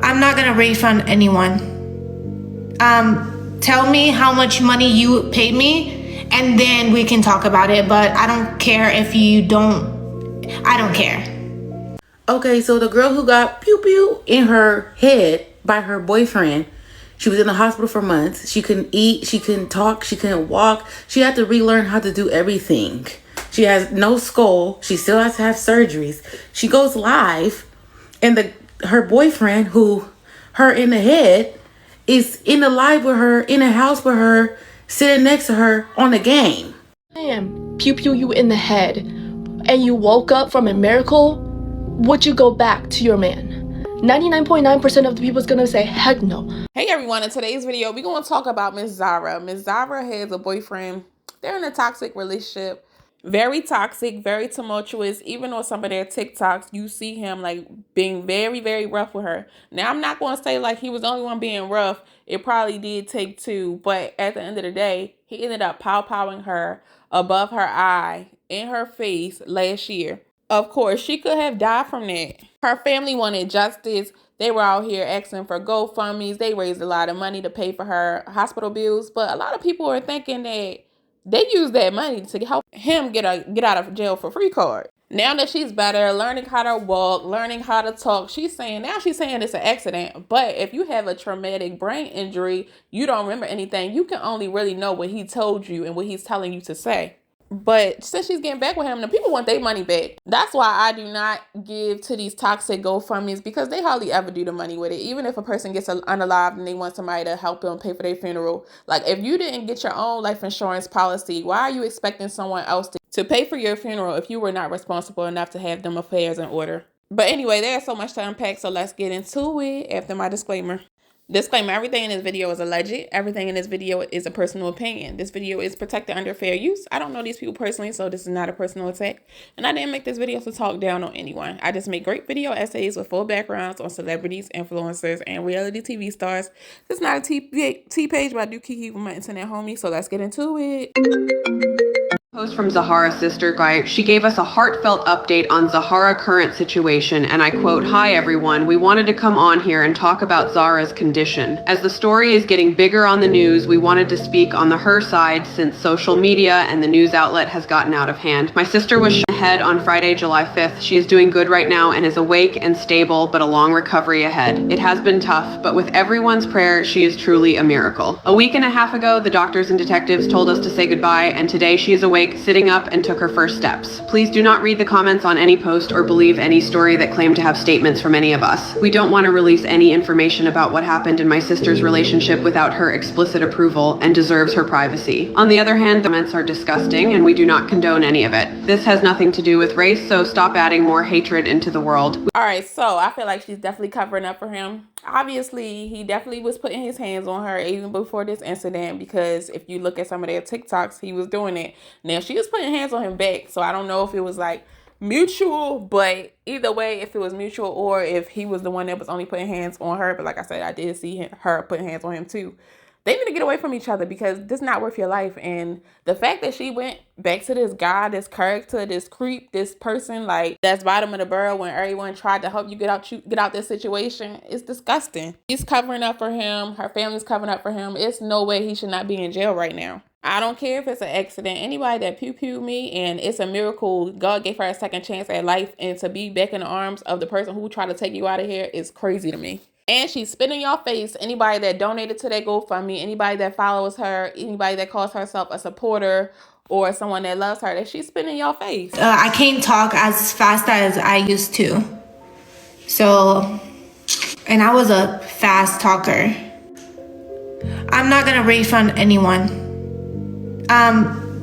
I'm not gonna refund anyone. Tell me how much money you paid me, and then we can talk about it. But I don't care if you don't. I don't care. Okay, so the girl who got pew pew in her head by her boyfriend, she was in the hospital for months. She couldn't eat, she couldn't talk, she couldn't walk. She had to relearn how to do everything. She has no skull. She still has to have surgeries. She goes live, and her boyfriend, who her in the head, is in the live with her, in a house with her, sitting next to her on the game. Damn, pew pew you in the head, and you woke up from a miracle, would you go back to your man? 99.9% of the people is gonna say heck no. Hey everyone, in today's video, we're going to talk about Miss Zahra. Miss Zahra has a boyfriend. They're in a toxic relationship. Very toxic, very tumultuous. Even on some of their TikToks, you see him like being very, very rough with her. Now, I'm not going to say like he was the only one being rough. It probably did take two. But at the end of the day, he ended up pow-powing her above her eye, in her face last year. Of course, she could have died from that. Her family wanted justice. They were out here asking for GoFundMes. They raised a lot of money to pay for her hospital bills. But a lot of people are thinking that they used that money to help him get out of jail for free card. Now that she's better, learning how to walk, learning how to talk, she's saying it's an accident. But if you have a traumatic brain injury, you don't remember anything. You can only really know what he told you and what he's telling you to say. But since she's getting back with him, the people want their money back. That's why I do not give to these toxic GoFundMes, because they hardly ever do the money with it. Even if a person gets unalived and they want somebody to help them pay for their funeral. Like, if you didn't get your own life insurance policy, why are you expecting someone else to pay for your funeral if you were not responsible enough to have them affairs in order? But anyway, there's so much to unpack, so let's get into it after my disclaimer. Disclaimer, everything in this video is alleged. Everything in this video is a personal opinion. This video is protected under fair use. I don't know these people personally, so this is not a personal attack. And I didn't make this video to talk down on anyone. I just make great video essays with full backgrounds on celebrities, influencers, and reality TV stars. This is not a T page, but I do keep with my internet homie, so let's get into it. Post from Zahra's sister Guy. She gave us a heartfelt update on Zahra's current situation, and I quote, "Hi everyone, we wanted to come on here and talk about Zahra's condition. As the story is getting bigger on the news, we wanted to speak on her side since social media and the news outlet has gotten out of hand. My sister was shot in the head on Friday, July 5th. She is doing good right now and is awake and stable, but a long recovery ahead. It has been tough, but with everyone's prayer, she is truly a miracle. A week and a half ago, the doctors and detectives told us to say goodbye, and today she is awake, sitting up, and took her first steps. Please do not read the comments on any post or believe any story that claim to have statements from any of us. We don't want to release any information about what happened in my sister's relationship without her explicit approval and deserves her privacy. On the other hand, the comments are disgusting and we do not condone any of it. This has nothing to do with race, so stop adding more hatred into the world." All right, so I feel like she's definitely covering up for him. Obviously, he definitely was putting his hands on her even before this incident, because if you look at some of their TikToks, he was doing it. Now, she was putting hands on him back, so I don't know if it was like mutual, but either way, if it was mutual or if he was the one that was only putting hands on her. But like I said, I did see her putting hands on him too. They need to get away from each other, because this is not worth your life. And the fact that she went back to this guy, this character, this creep, this person, like, that's bottom of the barrel when everyone tried to help you get out this situation, is disgusting. He's covering up for him. Her family's covering up for him. It's no way he should not be in jail right now. I don't care if it's an accident. Anybody that pew-pew me and it's a miracle, God gave her a second chance at life, and to be back in the arms of the person who tried to take you out of here is crazy to me. And she's spitting in your face. Anybody that donated to that GoFundMe, anybody that follows her, anybody that calls herself a supporter or someone that loves her, that she's spitting in your face. I can't talk as fast as I used to. So, and I was a fast talker. I'm not gonna refund anyone.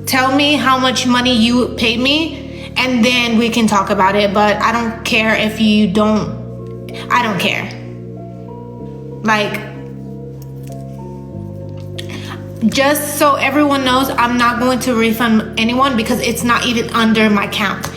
Tell me how much money you paid me, and then we can talk about it. But I don't care if you don't. I don't care. Like, just so everyone knows, I'm not going to refund anyone because it's not even under my count.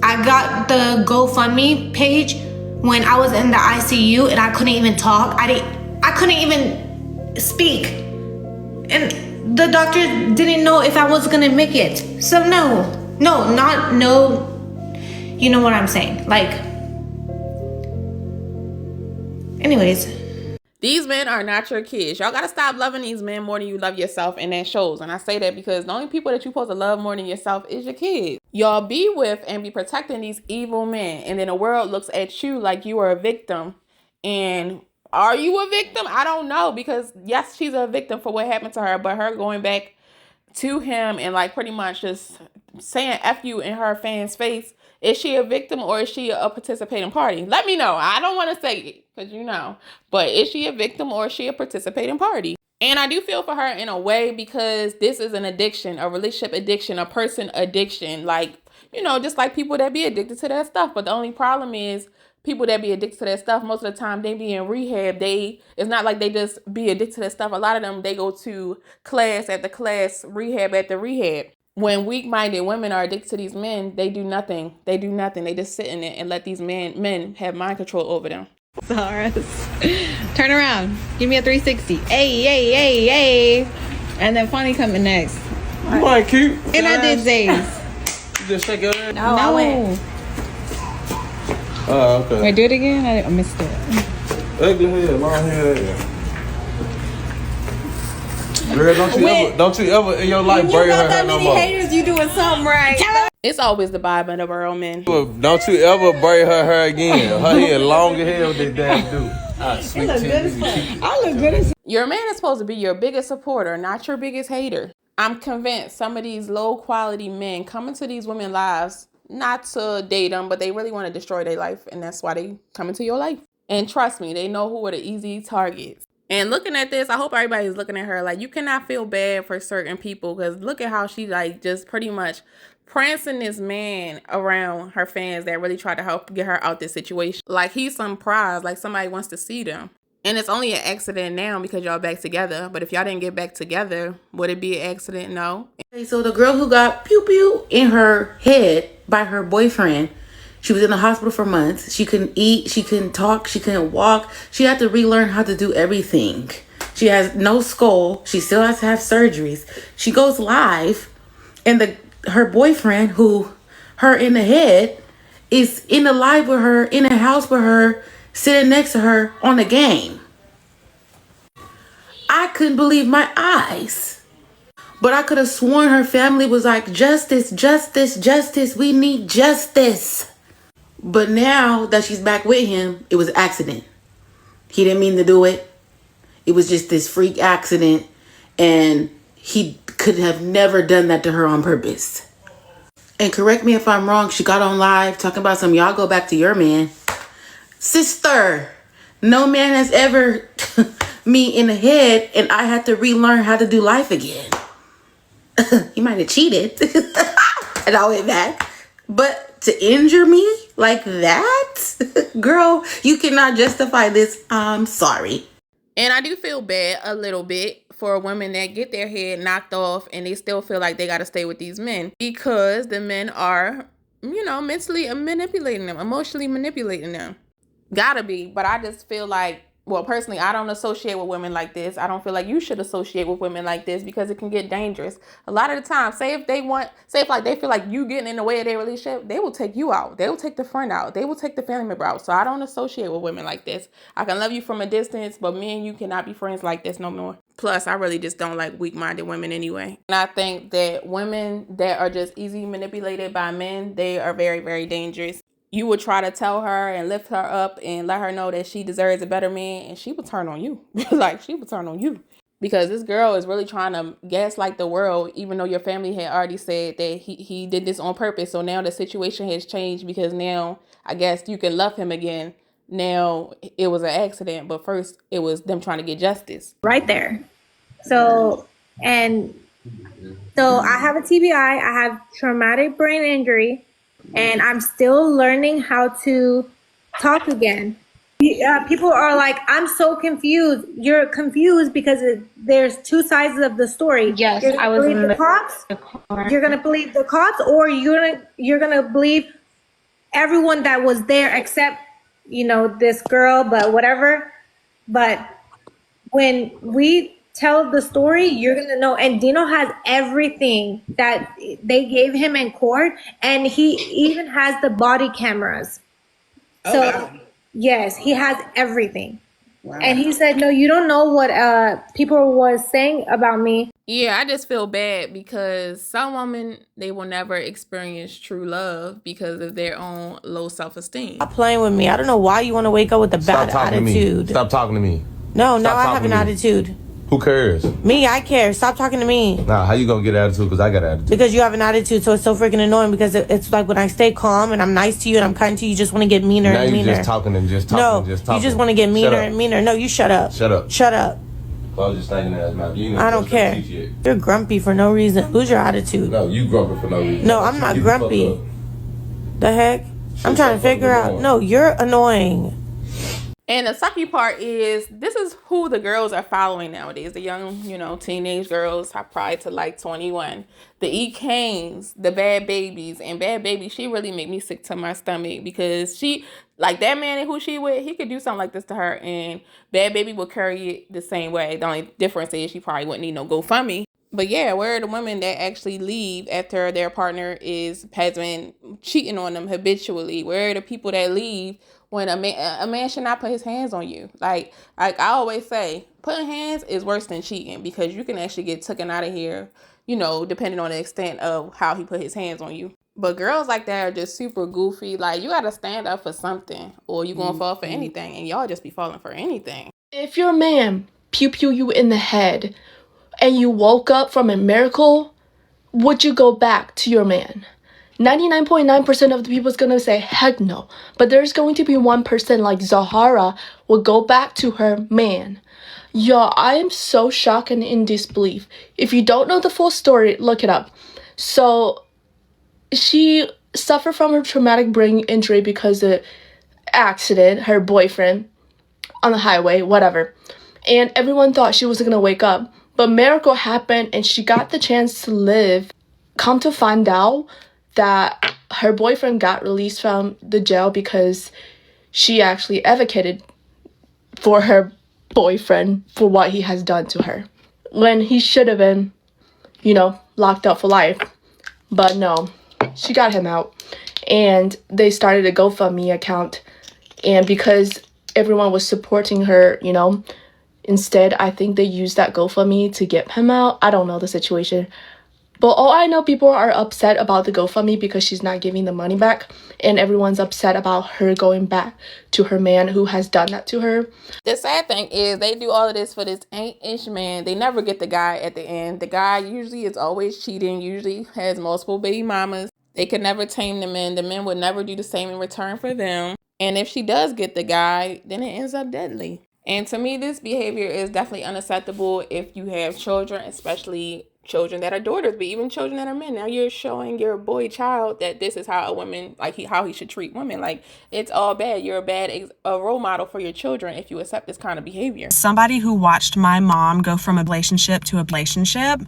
I got the GoFundMe page when I was in the ICU and I couldn't even talk. I couldn't even speak. And the doctor didn't know if I was gonna make it. So no, you know what I'm saying. Like, Anyways, these men are not your kids. Y'all gotta stop loving these men more than you love yourself, and that shows. And I say that because the only people that you're supposed to love more than yourself is your kids. Y'all be with and be protecting these evil men, and then the world looks at you like you are a victim. And are you a victim? I don't know, because yes, she's a victim for what happened to her, but her going back to him and like pretty much just saying F you in her fans' face, is she a victim or is she a participating party? Let me know. I don't want to say it because you know, but is she a victim or is she a participating party? And I do feel for her in a way, because this is an addiction, a relationship addiction, a person addiction. Like, you know, just like people that be addicted to that stuff. But the only problem is people that be addicted to that stuff, most of the time they be in rehab. It's not like they just be addicted to that stuff. A lot of them, they go to class after class, rehab after rehab. When weak-minded women are addicted to these men, they do nothing. They do nothing. They just sit in it and let these men have mind control over them. Zahra, turn around. Give me a 360. Hey, hey, hey, hey. And then Funny coming next. You ain't cute. And I did Zay's. You just shake your head? No, I went. Oh, okay. Wait, do it again? I missed it. Ugly head, long head. Girl, don't you ever in your life bury her hair no more. Haters, you doing something right. It's always the vibe of the world, man. Don't you ever bury her hair again. Her hair long as hell, they damn do. I look good as Your man is supposed to be your biggest supporter, not your biggest hater. I'm convinced some of these low quality men come into these women's lives not to date them, but they really want to destroy their life, and that's why they come into your life. And trust me, they know who are the easy targets. And looking at this, I hope everybody's looking at her like, you cannot feel bad for certain people, because look at how she like just pretty much prancing this man around her fans that really tried to help get her out this situation. Like he's some prize, like somebody wants to see them. And it's only an accident now because y'all back together. But if y'all didn't get back together, would it be an accident? No. Okay, so the girl who got pew pew in her head by her boyfriend, she was in the hospital for months. She couldn't eat, she couldn't talk, she couldn't walk. She had to relearn how to do everything. She has no skull. She still has to have surgeries. She goes live, and her boyfriend, who her in the head, is in the live with her, in the house with her, sitting next to her on the game. I couldn't believe my eyes. But I could have sworn her family was like, justice, justice, justice. We need justice. But now that she's back with him, it was an accident. He didn't mean to do it. It was just this freak accident. And he could have never done that to her on purpose. And correct me if I'm wrong, she got on live talking about y'all go back to your man. Sister, no man has ever me in the head and I had to relearn how to do life again. He might have cheated and I went back. But to injure me like that? Girl, you cannot justify this. I'm sorry. And I do feel bad a little bit for women that get their head knocked off and they still feel like they got to stay with these men, because the men are, you know, mentally manipulating them, emotionally manipulating them. Gotta be. But I just feel like, well, personally, I don't associate with women like this. I don't feel like you should associate with women like this, because it can get dangerous. A lot of the time, say if they feel like you getting in the way of their relationship, they will take you out. They will take the friend out. They will take the family member out. So I don't associate with women like this. I can love you from a distance, but me and you cannot be friends like this no more. Plus, I really just don't like weak-minded women anyway. And I think that women that are just easily manipulated by men, they are very, very dangerous. You would try to tell her and lift her up and let her know that she deserves a better man, and she would turn on you. Like, she would turn on you. Because this girl is really trying to gaslight the world, even though your family had already said that he did this on purpose. So now the situation has changed, because now I guess you can love him again. Now it was an accident, but first it was them trying to get justice. Right there. So I have a TBI. I have traumatic brain injury. And I'm still learning how to talk again. People are like, I'm so confused. You're confused because there's two sides of the story. Yes, you're gonna believe the cops. You're gonna believe the cops, or you're gonna believe everyone that was there except, you know, this girl, but whatever. But when we tell the story, you're gonna know. And Dino has everything that they gave him in court, and he even has the body cameras. So yes, he has everything. And he said, no, you don't know what people was saying about me. Yeah, I just feel bad because some women, they will never experience true love because of their own low self-esteem. Stop playing with me. I don't know why you want to wake up with a bad attitude. Stop talking to me. No, now I have an attitude. Who cares? Me, I care. Stop talking to me. Nah, how you gonna get attitude? Because I got attitude. Because you have an attitude, so it's so freaking annoying. Because it's like when I stay calm and I'm nice to you and I'm kind to you, you just want to get meaner and meaner. Now you just talking and just talking no, and just talking. You just want to get meaner and meaner. No, you shut up. Shut up. Shut up. Well, I was just thinking that as I don't care. You're grumpy for no reason. Lose your attitude. No, you grumpy for no reason. No, I'm not grumpy. The heck? I'm trying to figure out. No, you're annoying. And the sucky part is, this is who the girls are following nowadays. The young, teenage girls, probably to like 21. The E. Kanes, the Bad Babies. And Bad Baby, she really made me sick to my stomach because she, like that man who she with, he could do something like this to her. And Bad Baby will carry it the same way. The only difference is she probably wouldn't need no GoFundMe. But yeah, where are the women that actually leave after their partner has been cheating on them habitually? Where are the people that leave when a man should not put his hands on you? Like I always say, putting hands is worse than cheating because you can actually get taken out of here, depending on the extent of how he put his hands on you. But girls like that are just super goofy. Like, you got to stand up for something or you going to fall for anything. And y'all just be falling for anything. If your man pew you in the head and you woke up from a miracle, would you go back to your man? 99.9% of the people is going to say heck no. But there's going to be 1% like Zahra will go back to her man. Yo, I am so shocked and in disbelief. If you don't know the full story, look it up. So she suffered from a traumatic brain injury because of accident, her boyfriend on the highway, whatever. And everyone thought she wasn't going to wake up. But miracle happened and she got the chance to live. Come to find out that her boyfriend got released from the jail because she actually advocated for her boyfriend for what he has done to her. When he should have been, locked up for life. But no, she got him out. And they started a GoFundMe account. And because everyone was supporting her, instead, I think they used that GoFundMe to get him out. I don't know the situation. But all I know, people are upset about the GoFundMe because she's not giving the money back. And everyone's upset about her going back to her man who has done that to her. The sad thing is they do all of this for this 8-inch man. They never get the guy at the end. The guy usually is always cheating, usually has multiple baby mamas. They could never tame the men. The men would never do the same in return for them. And if she does get the guy, then it ends up deadly. And to me, this behavior is definitely unacceptable if you have children, especially children that are daughters, but even children that are men. Now you're showing your boy child that this is how a woman, how he should treat women. Like, it's all bad. You're a role model for your children if you accept this kind of behavior. Somebody who watched my mom go from a relationship to a relationship,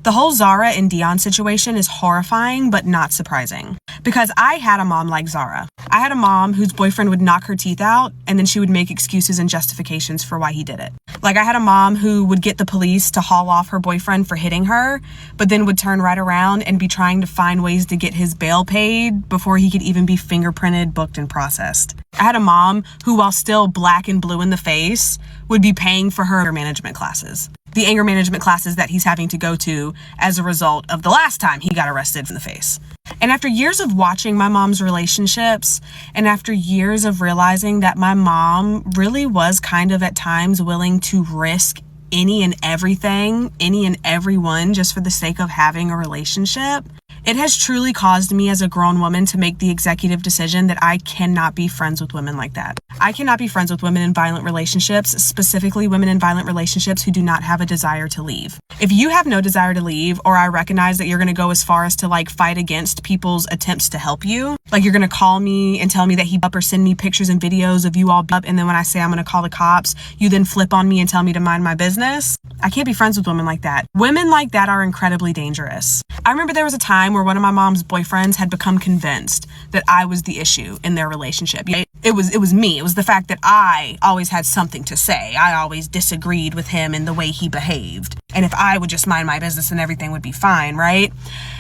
the whole Zahra and Dion situation is horrifying, but not surprising. Because I had a mom like Zahra. I had a mom whose boyfriend would knock her teeth out, and then she would make excuses and justifications for why he did it. Like, I had a mom who would get the police to haul off her boyfriend for hitting her, but then would turn right around and be trying to find ways to get his bail paid before he could even be fingerprinted, booked, and processed. I had a mom who, while still black and blue in the face, would be paying for her anger management classes. The anger management classes that he's having to go to as a result of the last time he got arrested in the face. And after years of watching my mom's relationships, and after years of realizing that my mom really was kind of at times willing to risk any and everything, any and everyone, just for the sake of having a relationship, it has truly caused me as a grown woman to make the executive decision that I cannot be friends with women like that. I cannot be friends with women in violent relationships, specifically women in violent relationships who do not have a desire to leave. If you have no desire to leave, or I recognize that you're going to go as far as to fight against people's attempts to help you, you're going to call me and tell me that he up or send me pictures and videos of you all up, and then when I say I'm going to call the cops, you then flip on me and tell me to mind my business. I can't be friends with women like that. Women like that are incredibly dangerous. I remember there was a time where one of my mom's boyfriends had become convinced that I was the issue in their relationship. It was me. It was the fact that I always had something to say. I always disagreed with him and the way he behaved. And if I would just mind my business, then everything would be fine, right?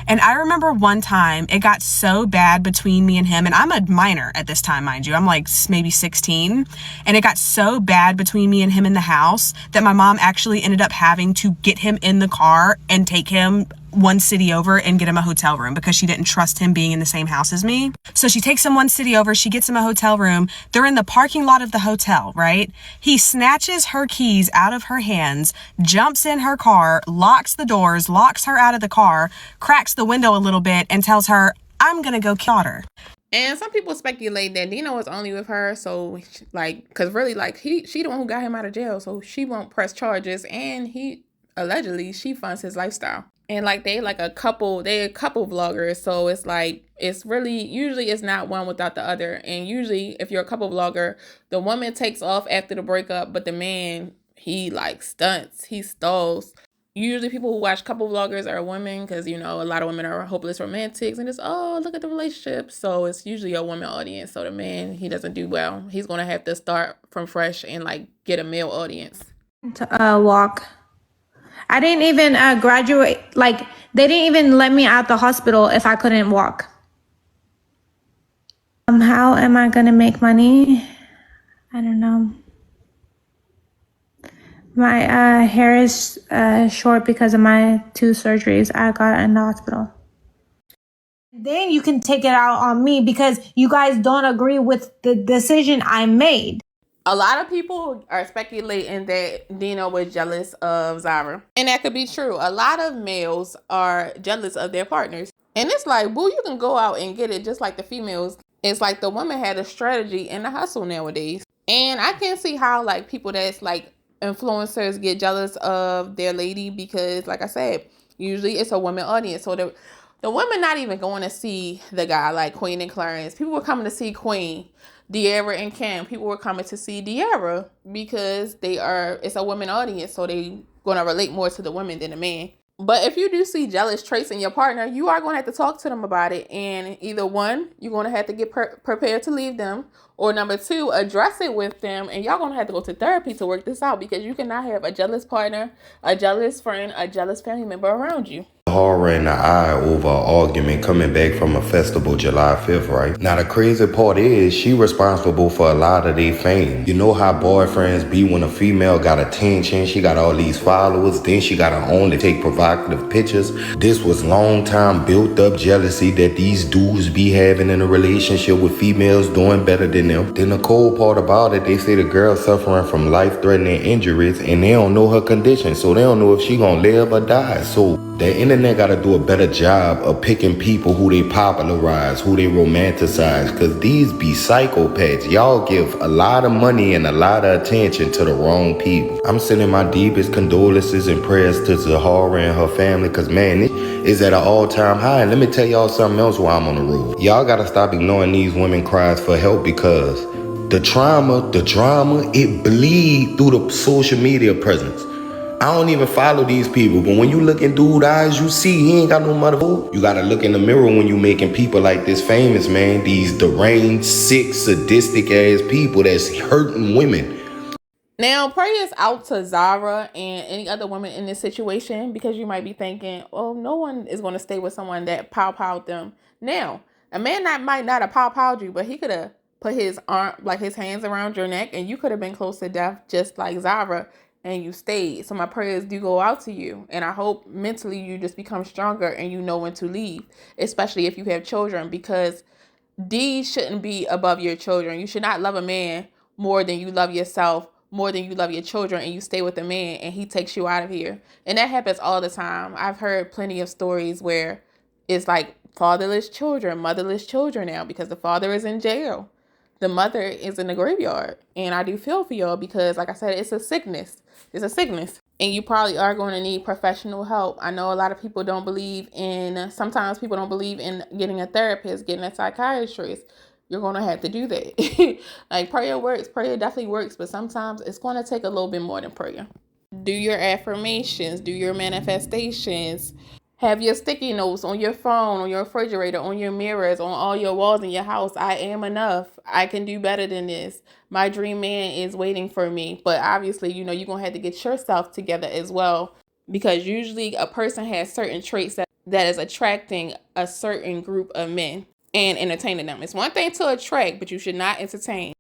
And I remember one time it got so bad between me and him, and I'm a minor at this time, mind you. I'm like maybe 16. And it got so bad between me and him in the house that my mom actually ended up having to get him in the car and take him one city over and get him a hotel room because she didn't trust him being in the same house as me. So she takes him one city over, she gets him a hotel room. They're in the parking lot of the hotel, right? He snatches her keys out of her hands, jumps in her car, locks the doors, locks her out of the car, cracks the window a little bit, and tells her, I'm gonna go kill her. And some people speculate that Dino was only with her, so like, cause really, like, she the one who got him out of jail, so she won't press charges, and allegedly she funds his lifestyle. And like they're a couple vloggers, so it's like it's really usually it's not one without the other. And usually if you're a couple vlogger, the woman takes off after the breakup, but the man, he like stunts, he stalls. Usually people who watch couple vloggers are women because, you know, a lot of women are hopeless romantics and it's, oh, look at the relationship. So it's usually a woman audience. So the man, he doesn't do well. He's going to have to start from fresh and like get a male audience. To walk. I didn't even graduate. Like, they didn't even let me out the hospital if I couldn't walk. How am I going to make money? I don't know. My hair is short because of my 2 surgeries I got in the hospital. Then you can take it out on me because you guys don't agree with the decision I made. A lot of people are speculating that Dino was jealous of Zahra. And that could be true. A lot of males are jealous of their partners. And it's like, boo, you can go out and get it just like the females. It's like the woman had a strategy and a hustle nowadays. And I can see how like people that's like influencers get jealous of their lady because, like I said, usually it's a woman audience. So the women not even going to see the guy like Queen and Clarence. People were coming to see Queen. De'Ara and Cam, people were coming to see De'Ara because it's a women audience, so they gonna relate more to the women than the man. But if you do see jealous traits in your partner, you are gonna have to talk to them about it, and either one, you're gonna have to get prepared to leave them, or number 2, address it with them, and y'all gonna have to go to therapy to work this out because you cannot have a jealous partner, a jealous friend, a jealous family member around you. Horror in the eye over an argument coming back from a festival July 5th, right? Now the crazy part is she responsible for a lot of their fame. You know how boyfriends be when a female got attention, she got all these followers, then she got her own to take provocative pictures. This was long time built up jealousy that these dudes be having in a relationship with females doing better than them. Then the cold part about it, they say the girl suffering from life-threatening injuries and they don't know her condition, so they don't know if she gonna live or die. So the internet gotta do a better job of picking people who they popularize, who they romanticize, cause these be psychopaths. Y'all give a lot of money and a lot of attention to the wrong people. I'm sending my deepest condolences and prayers to Zahra and her family, cause man, it is at an all-time high. And let me tell y'all something else while I'm on the road. Y'all gotta stop ignoring these women cries for help because the drama, it bleed through the social media presence. I don't even follow these people, but when you look in dude's eyes, you see he ain't got no motherfucker. You gotta look in the mirror when you making people like this famous, man. These deranged, sick, sadistic ass people that's hurting women. Now, prayers out to Zahra and any other women in this situation because you might be thinking, oh, no one is going to stay with someone that pow-powed them. Now, a man that might not have pow-powed you, but he could have put his arm, like his hands around your neck and you could have been close to death just like Zahra. And you stayed. So my prayers do go out to you. And I hope mentally you just become stronger and you know when to leave, especially if you have children, because these shouldn't be above your children. You should not love a man more than you love yourself, more than you love your children, and you stay with a man and he takes you out of here. And that happens all the time. I've heard plenty of stories where it's like fatherless children, motherless children now because the father is in jail. The mother is in the graveyard. And I do feel for y'all because, like I said, it's a sickness. It's a sickness. And you probably are going to need professional help. I know a lot of people sometimes people don't believe in getting a therapist, getting a psychiatrist. You're going to have to do that. Like prayer works. Prayer definitely works. But sometimes it's going to take a little bit more than prayer. Do your affirmations. Do your manifestations. Have your sticky notes on your phone, on your refrigerator, on your mirrors, on all your walls in your house. I am enough. I can do better than this. My dream man is waiting for me. But obviously, you're going to have to get yourself together as well. because usually a person has certain traits that is attracting a certain group of men and entertaining them. It's one thing to attract, but you should not entertain.